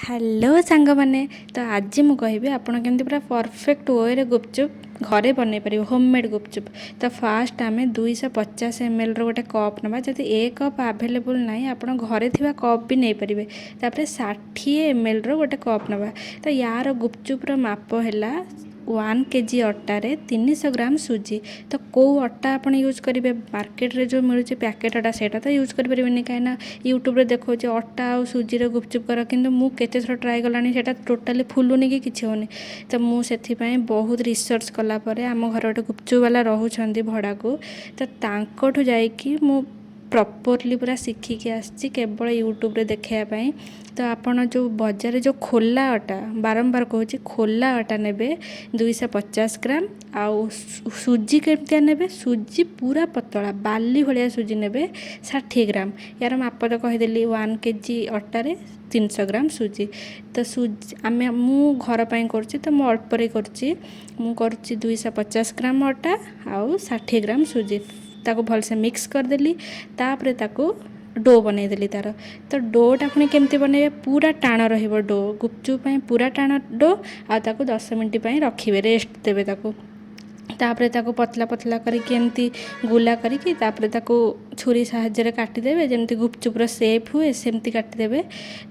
Hello सांग मैंने तो आज मुझे कहबी आपड़ केमती पूरा परफेक्ट वे गुपचुप घरे बनई पार होममेड गुपचुप। तो फास्ट आम 250 ml गोटे कप ना जब ए कप आभेलेबुल ना आप घरे थी कप भी नहीं पारे। तापर 60 ml गोटे कप ना तो यार गुपचुप्र माप है 1 kg अटारे 300 ग्राम सुजी। तो कौ अटा आप यूज करेंगे मार्केट रे जो मिलूँ पैकेट अटा से तो यूज करें कहीं यूट्यूब देखो अटा और सुजी गुपचुप कर कि मुझे थर ट्राए कलानी से टोटाली फुलूनी कि किसी होनी। तो मुझे बहुत रिसर्च कलापर आम घर गोटे गुपचुप वाला रोच भड़ा को तो जाकि मु प्रॉपरली पूरा शिखिकी आसी केवल यूट्यूब रे देखापी। तो आपड़ जो बजार जो खोला अटा बारंबार कहूँ खोला अटा ने 250 ग्राम आउ सुजी केमतिया ने सुजी पूरा पतला बाली भाया सुजी ने 60 ग्राम। यार माप तो कहीदेली 1 kg अटारे 300 ग्राम सुजी। तो सुजी आम मु घर कर तो मुझे अल्परे कर 250 ग्राम अटा आउ 60 ग्राम सुजी ताको भलसे मिक्स करदेली। तापर ताको डो बनईदेली तार। तो डोटा पुणी केमती बनइबे पूरा टाण रहिबो डो गुपचुप पूरा टाण डो आ ताको 10 मिनट रखिए रेस्ट देवे ताको। तापर ताको पतला पतला करके एमती गुला करके तापर ताको छुरी साहाय्य काटिदेवे जमती गुपचुप्र सेप हुए सेमती काटिदेवे।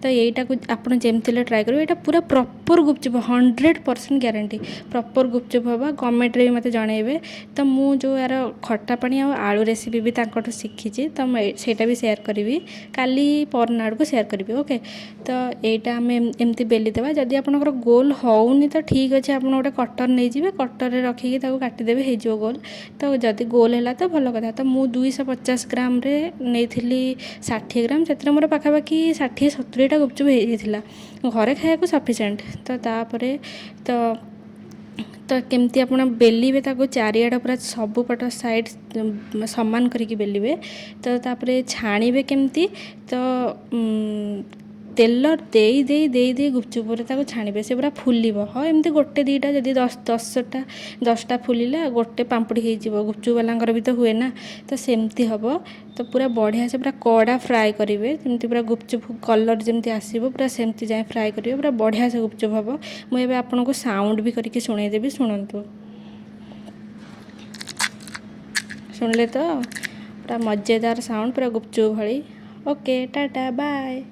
तो यहीटा को आप जमती ट्राए करेंगे यहाँ पूरा प्रॉपर गुपचुप 100% ग्यारंटी प्रॉपर गुपचुप हम कमेंट रे मत जनइबे। तो मु जो यार खट्टा पानी और आलू रेसिपी भी तांकठु शिखी तो सेटा भी शेयर करी काली परना आड़ को शेयर करी ओके। तो यहीटा आम एमती बेली देवा जदि आपंकर गोल होउनी तो ठीक अच्छे आप गोटे कटर नहीं जाए कटर रखिकी काटिदेवे हो गोल। तो जदि गोल है तो भल कथा। तो मु 250 ग्राम रे नहीं 60 ग्राम से मोर पाखापाखि 60-70टा गुपचुप होता घरे खाया सफिसीयंट। तो तापर तो केमती आप बेलिए चारिआड पूरा सबुपट साइड सामान करके बेलिए। तो तापर छाणीबे केमती तो तेल दे गुपचुप छाणीबे से पूरा फुलिब। हाँ एमती गोटे दीटा जदि 10टा फुलिला गोटे पाम्पुड़ी हो गुपचुप वाला भी तो हुए ना। तो सेमती हम तो पूरा बढ़िया से पूरा कड़ा फ्राए करेंगे जमती पूरा गुपचुप कलर जमती आसो पूरा सेमती जाए फ्राए करेंगे पूरा बढ़िया से गुपचुप हम। मुझे आपन को साउंड भी करके शुणेदेवी शुणु शुणिले तो पूरा मजेदार साउंड पूरा गुपचुप भली। Okay tata bye.